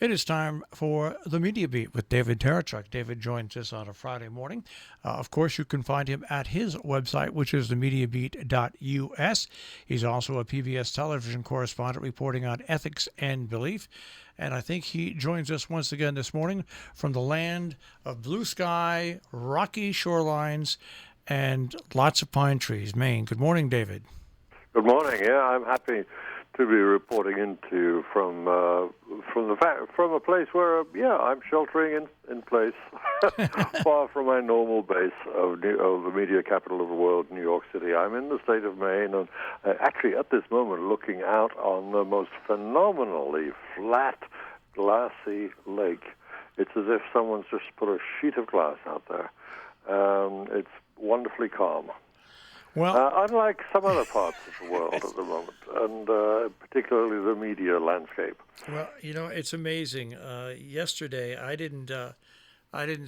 It is time for the Media Beat with David Tereshchuk. David joins us on a Friday morning. Of course, you can find him at his website, which is themediabeat.us. He's also a PBS television correspondent reporting on ethics and belief. And I think he joins us once again this morning from the land of blue sky, rocky shorelines, and lots of pine trees, Maine. Good morning, David. Good morning. Yeah, I'm happy to be reporting into from a place where I'm sheltering in place, far from my normal base of the media capital of the world, New York City. I'm in the state of Maine, and actually at this moment looking out on the most phenomenally flat, glassy lake. It's as if someone's just put a sheet of glass out there. It's wonderfully calm. Well, unlike some other parts of the world at the moment, and particularly the media landscape. Well, it's amazing. Yesterday, I didn't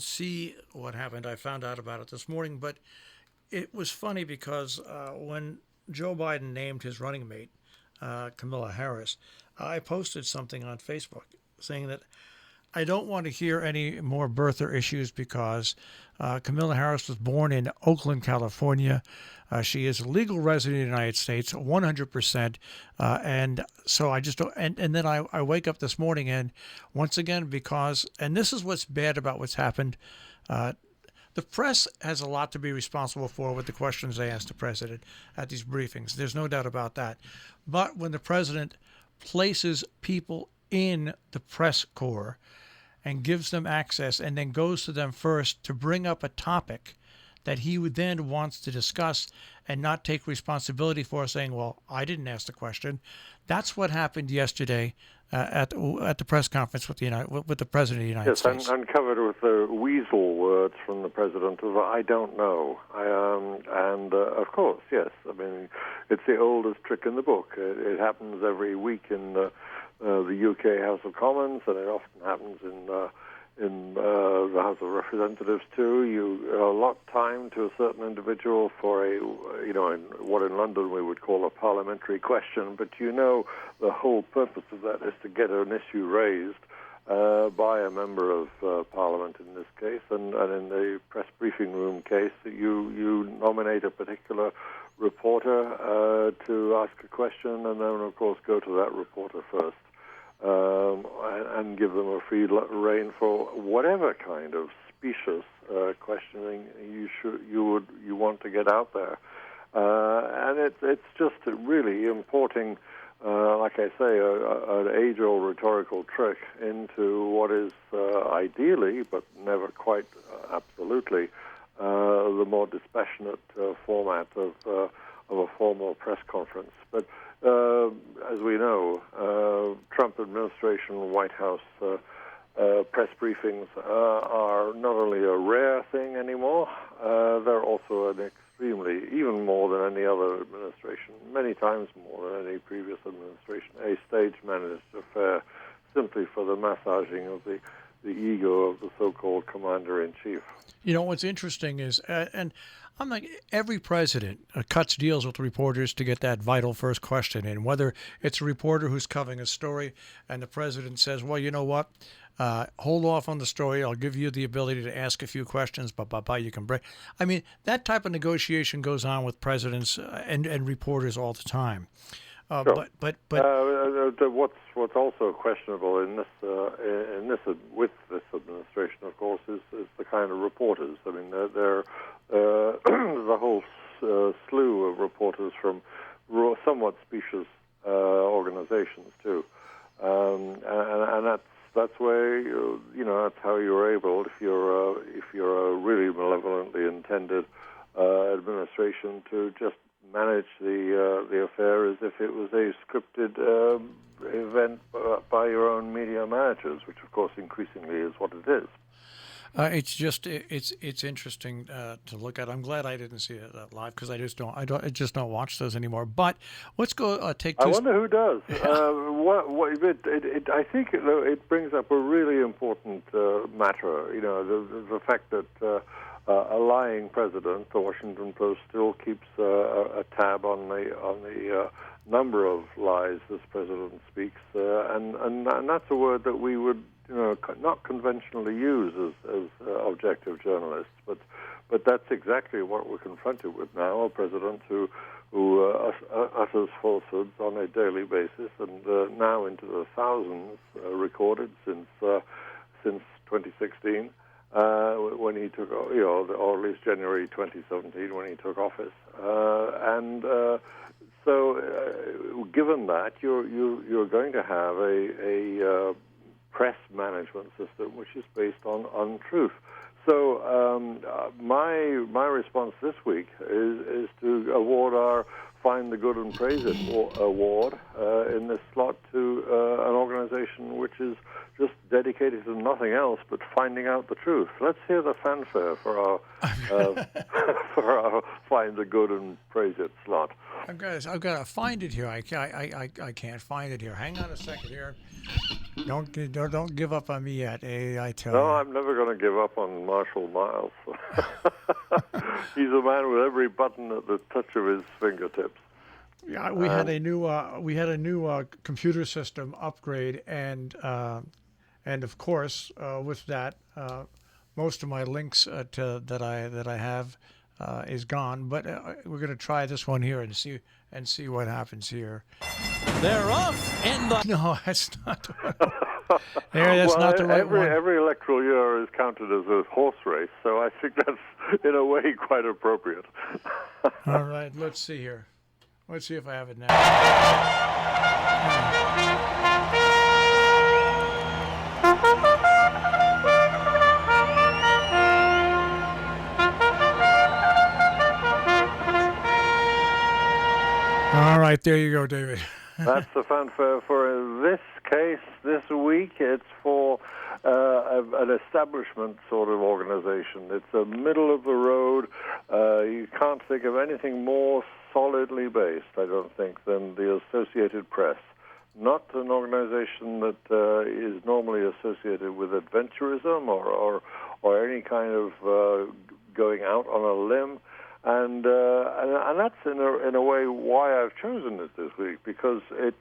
see what happened. I found out about it this morning, but it was funny because when Joe Biden named his running mate, Kamala Harris, I posted something on Facebook saying that I don't want to hear any more birther issues because Kamala Harris was born in Oakland, California. She is a legal resident of the United States, 100%. And so I just don't. And then I wake up this morning and once again, and this is what's bad about what's happened. The press has a lot to be responsible for with the questions they ask the president at these briefings. There's no doubt about that. But when the president places people in the press corps and gives them access and then goes to them first to bring up a topic that he would then wants to discuss and not take responsibility for, saying, well, I didn't ask the question. That's what happened yesterday at the press conference with the President of the United States. Yes, uncovered with the weasel words from the President of I don't know. Of course, yes, I mean, it's the oldest trick in the book. It happens every week in the UK House of Commons, and it often happens in the House of Representatives too. You allot time to a certain individual for what in London we would call a parliamentary question, but the whole purpose of that is to get an issue raised by a member of Parliament in this case, and in the press briefing room case, you nominate a particular reporter to ask a question, and then of course go to that reporter first. And give them a free rein for whatever kind of specious questioning you want to get out there, and it's just really importing, like I say, an age-old rhetorical trick into what is ideally, but never quite absolutely, the more dispassionate format of a formal press conference, but. As we know, Trump administration, White House press briefings are not only a rare thing anymore, they're also an extremely, even more than any other administration, many times more than any previous administration, a stage-managed affair simply for the massaging of the ego of the so-called commander-in-chief. What's interesting is, and I'm like, every president cuts deals with reporters to get that vital first question in, whether it's a reporter who's covering a story and the president says, well, you know what, hold off on the story. I'll give you the ability to ask a few questions, but you can break. I mean, that type of negotiation goes on with presidents and reporters all the time. Sure. But what's also questionable in this with this administration, of course, is the kind of reporters. I mean, they're there's a whole slew of reporters from somewhat specious organizations too, and that's where that's how you're able, if you're a really malevolently intended administration, to just manage the affair as if it was a scripted event by your own media managers, which of course increasingly is what it is. It's interesting to look at. I'm glad I didn't see it live because I just don't watch those anymore. But let's go take. I wonder who does. I think it brings up a really important matter. The fact that a lying president. The Washington Post still keeps a tab on the number of lies this president speaks, and that's a word that we would not conventionally use as objective journalists, but that's exactly what we're confronted with now: a president who utters falsehoods on a daily basis, and now into the thousands recorded since 2016. When he took, or at least January 2017, when he took office, so given that, you're going to have a press management system which is based on truth. So my response this week is to award our Find the Good and Praise It award in this slot to an organization which is just dedicated to nothing else but finding out the truth. Let's hear the fanfare for our for our Find the Good and Praise It slot. I've got to find it here. I can't find it here. Hang on a second here. Don't give up on me yet. I tell you. No, I'm never going to give up on Marshall Miles. He's a man with every button at the touch of his fingertips. Yeah, we had a new computer system upgrade, and of course with that, most of my links that I have is gone. But we're going to try this one here and see what happens here. They're off in the... No, that's not. That's not the right one. Every electoral year is counted as a horse race, so I think that's in a way quite appropriate. All right, let's see here. Let's see if I have it now. All right, there you go, David. That's the fanfare for this case this week. It's for an establishment sort of organization. It's a middle of the road. You can't think of anything more solidly based, I don't think, than the Associated Press. Not an organization that is normally associated with adventurism or any kind of going out on a limb. And that's in a way why I've chosen it this week, because it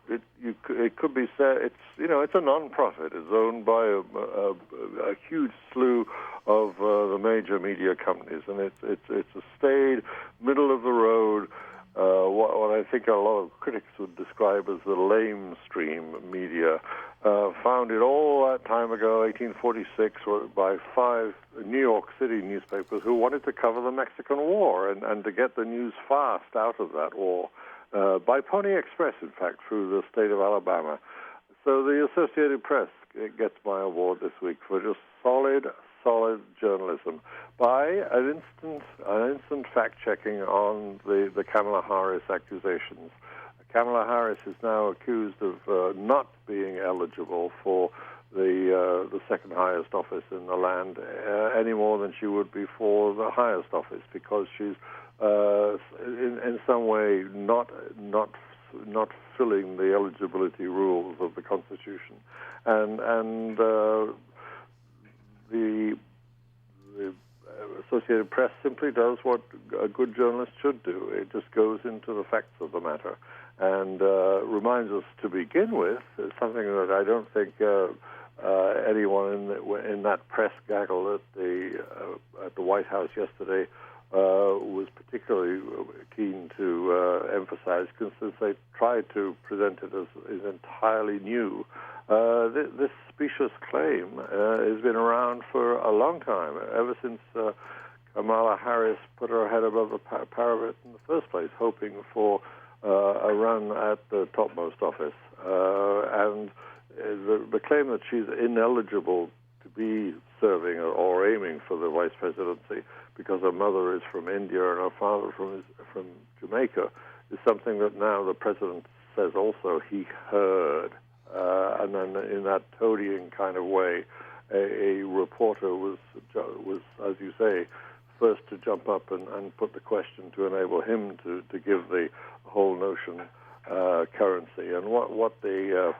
could be said it's a non-profit. It's owned by a huge slew of the major media companies, and it's a staid, middle of the road. What I think a lot of critics would describe as the lamestream media, founded all that time ago, 1846, by 5 New York City newspapers who wanted to cover the Mexican War and to get the news fast out of that war, by Pony Express, in fact, through the state of Alabama. So the Associated Press gets my award this week for just solid journalism by an instant fact-checking on the Kamala Harris accusations. Kamala Harris is now accused of not being eligible for the second highest office in the land any more than she would be for the highest office, because she's in some way not filling the eligibility rules of the Constitution, and the Associated Press simply does what a good journalist should do. It just goes into the facts of the matter and reminds us to begin with something that I don't think anyone in that press gaggle at the White House yesterday was particularly keen to emphasize, since they tried to present it as entirely new. This specious claim has been around for a long time, ever since Kamala Harris put her head above the parapet in the first place, hoping for a run at the topmost office. And the claim that she's ineligible to be serving or aiming for the vice presidency because her mother is from India and her father from Jamaica is something that now the president says also he heard. And then in that toadying kind of way, a reporter was, as you say, first to jump up and put the question to enable him to give the whole notion currency. And what the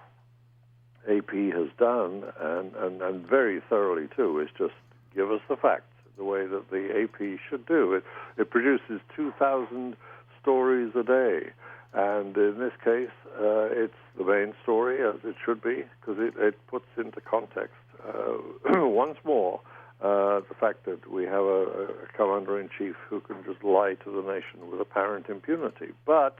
AP has done, and very thoroughly too, is just give us the facts. the way that the AP should do. It produces 2,000 stories a day. And in this case, it's the main story, as it should be, because it puts into context, once more, the fact that we have a commander-in-chief who can just lie to the nation with apparent impunity. But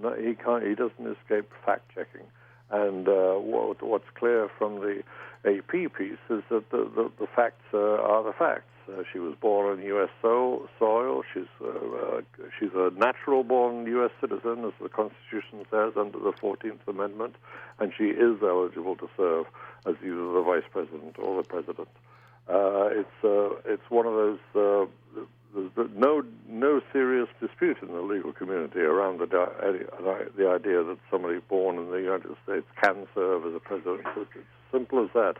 no, he doesn't escape fact-checking. And what's clear from the AP piece is that the facts are the facts. She was born on U.S. soil. She's a natural-born U.S. citizen, as the Constitution says, under the 14th Amendment, and she is eligible to serve as either the vice president or the president. It's one of those. There's no serious dispute in the legal community around the idea that somebody born in the United States can serve as a president. It's as simple as that.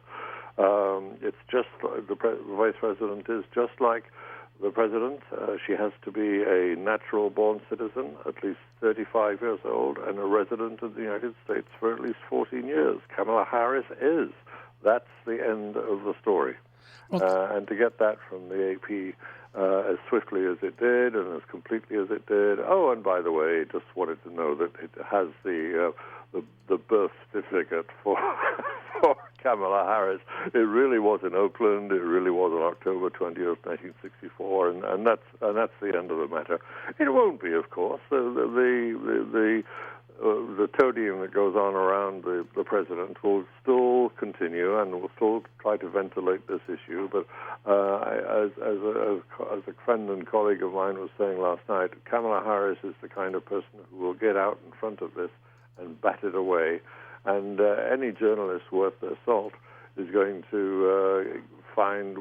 It's just the vice president is just like the president. She has to be a natural-born citizen, at least 35 years old, and a resident of the United States for at least 14 years. Kamala Harris is. That's the end of the story. And to get that from the AP as swiftly as it did and as completely as it did. Oh, and by the way, just wanted to know that it has the birth certificate for Kamala Harris. It really was in Oakland. It really was on October 20th, 1964, and that's the end of the matter. It won't be, of course. The toadying that goes on around the president will still continue and will still try to ventilate this issue. But as a friend and colleague of mine was saying last night, Kamala Harris is the kind of person who will get out in front of this and bat it away. And any journalist worth their salt is going to find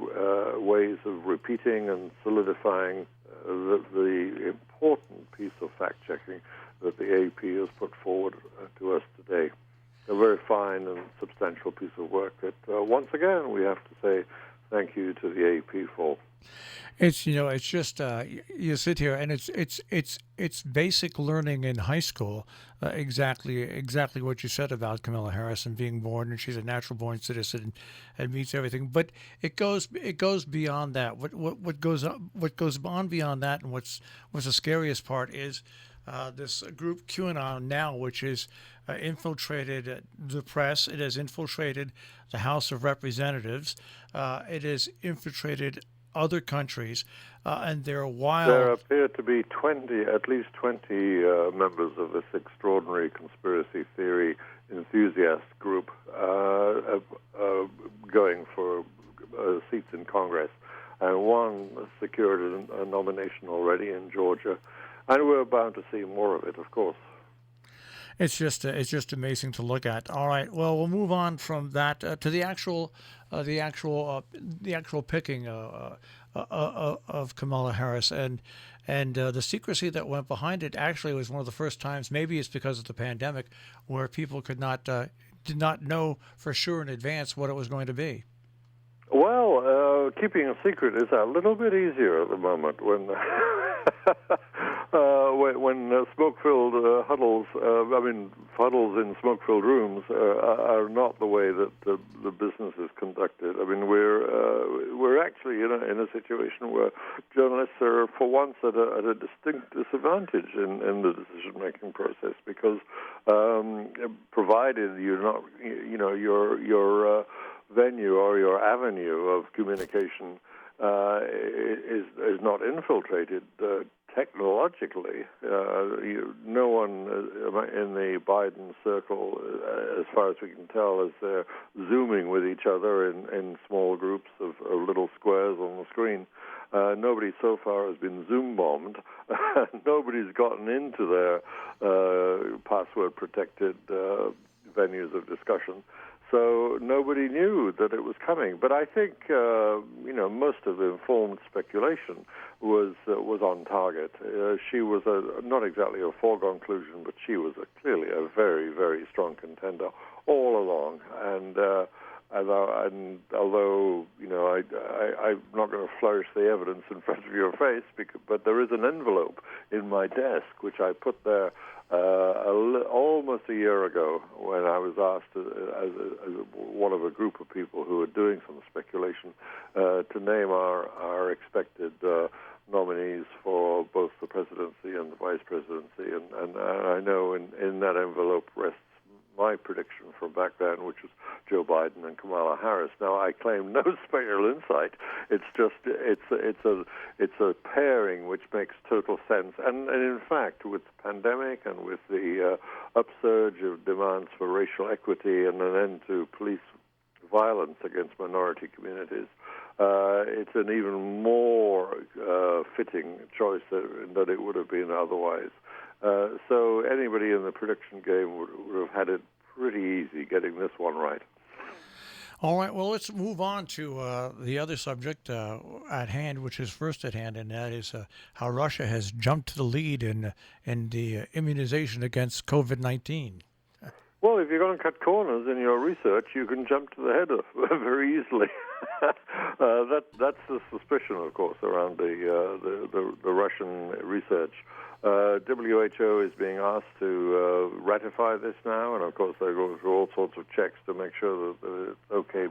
ways of repeating and solidifying the important piece of fact-checking that the AP has put forward to us today. A very fine and substantial piece of work that, once again, we have to say thank you to the AP for. It's it's just you sit here and it's basic learning in high school. Exactly what you said about Kamala Harris and being born, and she's a natural-born citizen and meets everything. But it goes beyond that. What goes on beyond that, and what's the scariest part is this group QAnon now, which has infiltrated the press. It has infiltrated the House of Representatives. It has infiltrated other countries, and they're wild. There appear to be at least 20 members of this extraordinary conspiracy theory enthusiast group going for seats in Congress, and one secured a nomination already in Georgia, and we're bound to see more of it, of course. It's just amazing to look at. All right, well, we'll move on from that to the actual picking of Kamala Harris and the secrecy that went behind it. Actually, was one of the first times. Maybe it's because of the pandemic, where people did not know for sure in advance what it was going to be. Well, keeping a secret is a little bit easier at the moment when smoke-filled huddles in smoke-filled rooms are not the way that the business is conducted. I mean, we're actually in a situation where journalists are, for once, at a distinct disadvantage in the decision-making process, because provided you're not, your venue or your avenue of communication is not infiltrated technologically. No one in the Biden circle, as far as we can tell, is they're Zooming with each other in small groups of little squares on the screen. Nobody so far has been Zoom bombed. Nobody's gotten into their password-protected venues of discussion. So nobody knew that it was coming. But I think, most of the informed speculation was on target. She was not exactly a foregone conclusion, but she was clearly a very, very strong contender all along. And And although, I'm not going to flourish the evidence in front of your face, but there is an envelope in my desk which I put there almost a year ago when I was asked as one of a group of people who were doing some speculation to name our expected nominees for both the presidency and the vice presidency. And I know in that envelope rests my prediction from back then, which was Joe Biden and Kamala Harris. Now, I claim no special insight. It's just it's a pairing which makes total sense. And in fact, with the pandemic and with the upsurge of demands for racial equity and an end to police violence against minority communities, it's an even more fitting choice than it would have been otherwise. So anybody in the prediction game would have had it pretty easy getting this one right. All right, well, let's move on to the other subject at hand, which is first at hand, and that is how Russia has jumped to the lead in the immunization against COVID-19. Well, if you're going to cut corners in your research, you can jump to the header very easily. That's the suspicion, of course, around the Russian research. WHO is being asked to ratify this now, and of course they're going through all sorts of checks to make sure that it's okay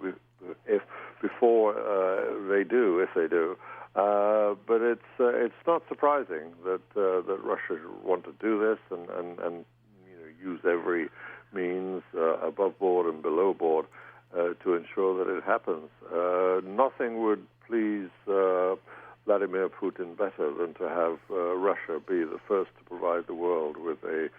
before they do, if they do. But it's not surprising that Russia want to do this and use every means above board and below board to ensure that it happens. Nothing would please Vladimir Putin better than to have Russia be the first to provide the world with a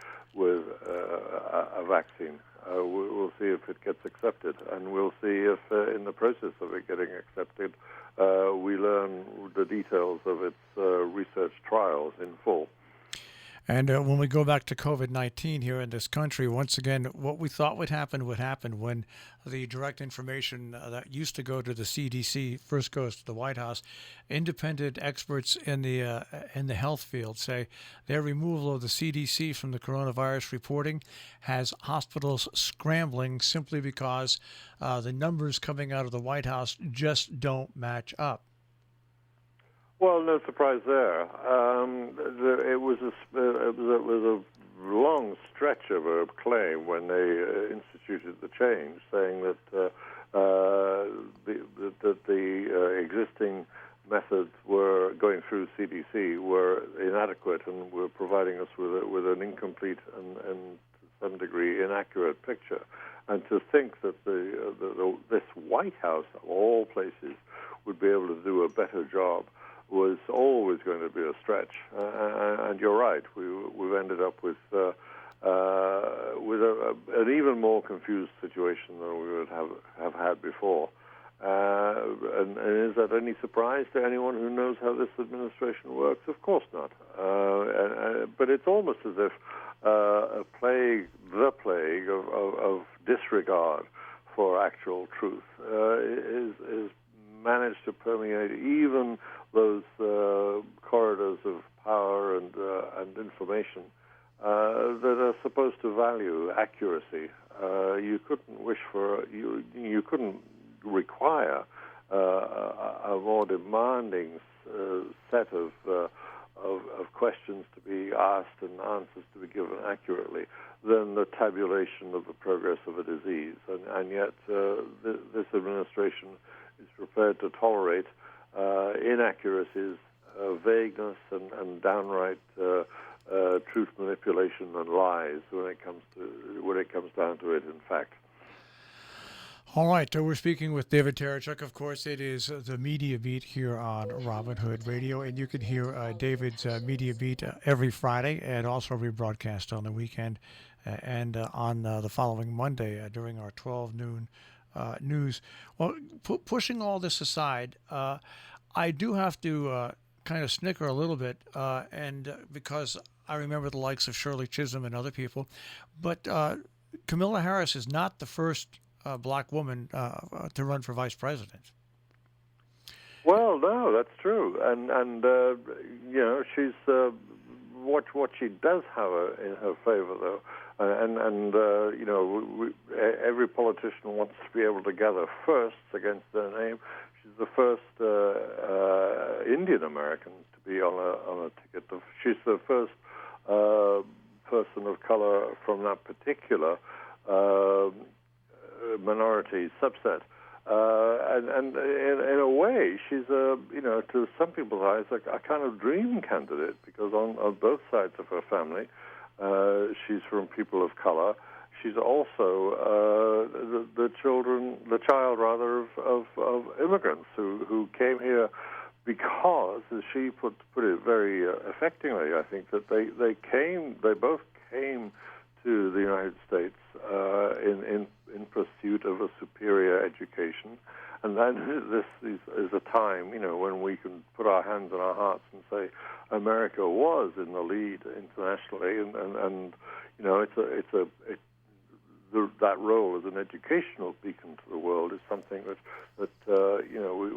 vaccine. We'll see if it gets accepted, and we'll see if in the process of it getting accepted, we learn the details of its research trials in full. And when we go back to COVID-19 here in this country, once again, what we thought would happen when the direct information that used to go to the CDC first goes to the White House. Independent experts in the health field say their removal of the CDC from the coronavirus reporting has hospitals scrambling simply because the numbers coming out of the White House just don't match up. Well, no surprise there. It was a long stretch of a claim when they instituted the change, saying that the existing methods were going through CDC were inadequate and were providing us with an incomplete and to some degree inaccurate picture. And to think that this White House, of all places, would be able to do a better job was always going to be a stretch, and you're right. We've ended up with an even more confused situation than we would have had before. And is that any surprise to anyone who knows how this administration works? Of course not. But it's almost as if the plague of disregard for actual truth is managed to permeate even those corridors of power and information that are supposed to value accuracy. You couldn't require a more demanding set of questions to be asked and answers to be given accurately than the tabulation of the progress of a disease. And yet this administration is prepared to tolerate inaccuracies, vagueness, and downright truth manipulation and lies when it comes down to it. In fact. All right, we're speaking with David Tereshchuk. Of course, it is the Media Beat here on Robin Hood Radio, and you can hear David's Media Beat every Friday and also rebroadcast on the weekend and on the following Monday during our 12 noon news. Well, pushing all this aside, I do have to kind of snicker a little bit, and because I remember the likes of Shirley Chisholm and other people, but Kamala Harris is not the first black woman to run for vice president. Well, no, that's true, and she's what she does have in her favor, though, every politician wants to be able to gather firsts against their name. She's the first Indian American to be on a ticket. She's the first person of color from that particular minority subset. And in a way, she's to some people's eyes, a kind of dream candidate, because on both sides of her family, she's from people of color. She's also the child of immigrants who came here because, as she put it very affectingly, I think, that they both came to the United States in pursuit of a superior education, and then this is a time, when we can put our hands on our hearts and say America was in the lead internationally, and that role as an educational beacon to the world is something that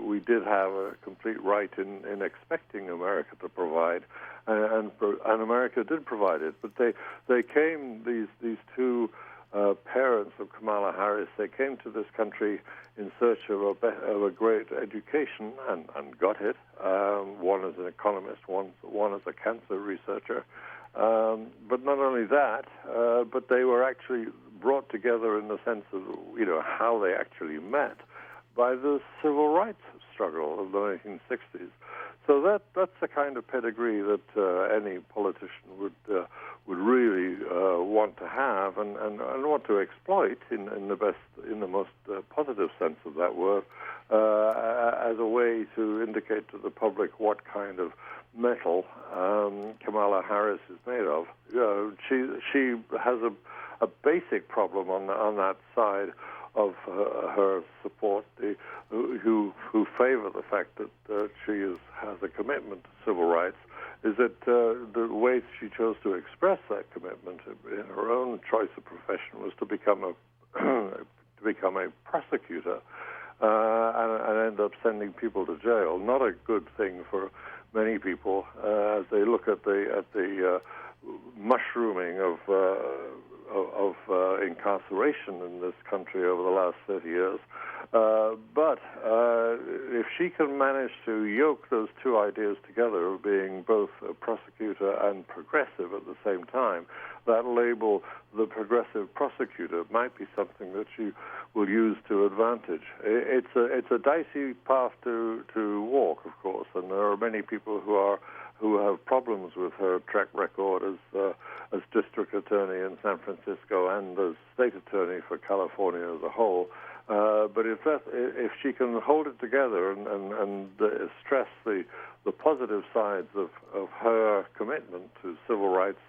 we did have a complete right in expecting America to provide, and America did provide it. But they came, these two parents of Kamala Harris, they came to this country in search of a great education and got it. One as an economist, one as a cancer researcher. But not only that, but they were actually brought together in the sense of how they actually met by the civil rights struggle of the 1960s. So that's the kind of pedigree that any politician would really want to have and want to exploit in the most positive sense of that word, as a way to indicate to the public what kind of metal Kamala Harris is made of. She has a basic problem on that side of her support, who favor the fact that she has a commitment to civil rights, is that the way she chose to express that commitment in her own choice of profession was to become a prosecutor and end up sending people to jail. Not a good thing for many people as they look at the mushrooming of incarceration in this country over the last 30 years. But if she can manage to yoke those two ideas together of being both a prosecutor and progressive at the same time, that label, the progressive prosecutor, might be something that she will use to advantage. It's a dicey path to walk, of course, and there are many people who have problems with her track record as district attorney in San Francisco and as state attorney for California as a whole. But if she can hold it together and stress the positive sides of her commitment to civil rights,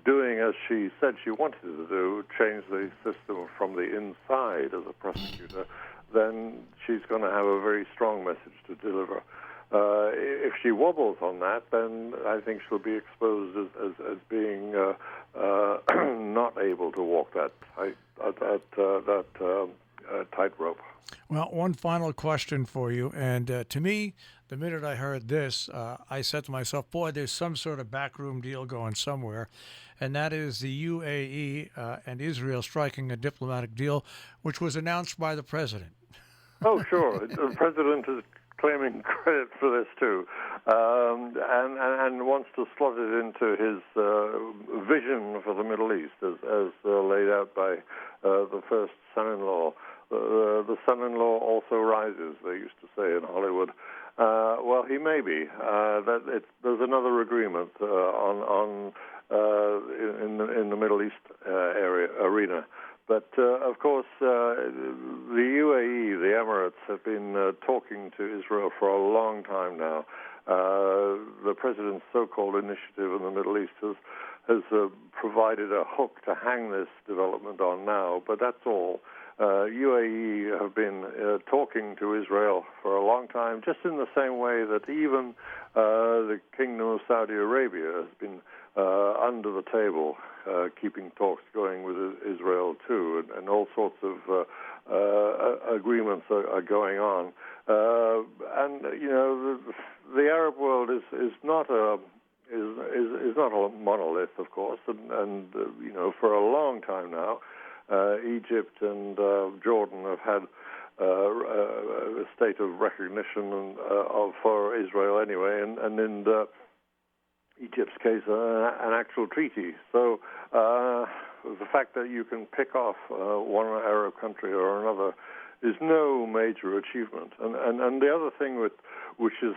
doing as she said she wanted to do, change the system from the inside as a prosecutor, then she's going to have a very strong message to deliver. If she wobbles on that, then I think she'll be exposed as being not able to walk that tightrope. Well, one final question for you, and to me, the minute I heard this, I said to myself, boy, there's some sort of backroom deal going somewhere, and that is the UAE and Israel striking a diplomatic deal, which was announced by the president. Oh, sure. The president is claiming credit for this too, and wants to slot it into his vision for the Middle East as laid out by the first son-in-law. The son-in-law also rises, they used to say in Hollywood. Well, he may be. There's another agreement in the Middle East arena. But, of course, the UAE, the Emirates, have been talking to Israel for a long time now. The president's so-called initiative in the Middle East has provided a hook to hang this development on now, but that's all. UAE have been talking to Israel for a long time, just in the same way that even the Kingdom of Saudi Arabia has been under the table, keeping talks going with Israel too, and all sorts of agreements are going on. And the Arab world is not is not a monolith, of course, and for a long time now, Egypt and Jordan have had a state of recognition for Israel anyway, and in Egypt's case, an actual treaty. So the fact that you can pick off one Arab country or another is no major achievement. And the other thing which is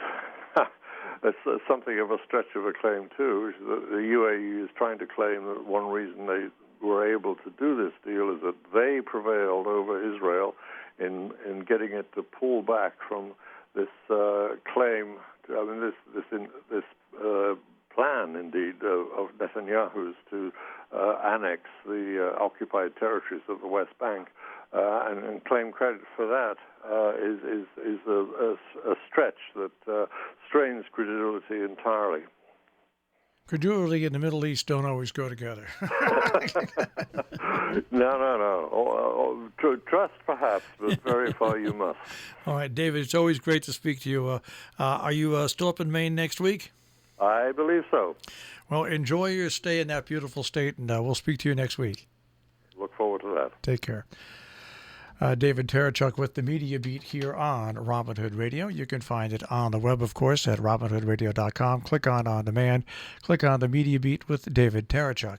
it's something of a stretch of a claim too, is that the UAE is trying to claim that one reason they were able to do this deal is that they prevailed over Israel in getting it to pull back from this claim. This plan, indeed, of Netanyahu's to annex the occupied territories of the West Bank, and claim credit for that is a stretch that strains credulity entirely. Credulity and the Middle East don't always go together. No. Trust, perhaps, but verify you must. All right, David, it's always great to speak to you. Are you still up in Maine next week? I believe so. Well, enjoy your stay in that beautiful state, and we'll speak to you next week. Look forward to that. Take care. David Tereshchuk with the Media Beat here on Robin Hood Radio. You can find it on the web, of course, at robinhoodradio.com. Click on demand. Click on the Media Beat with David Tereshchuk.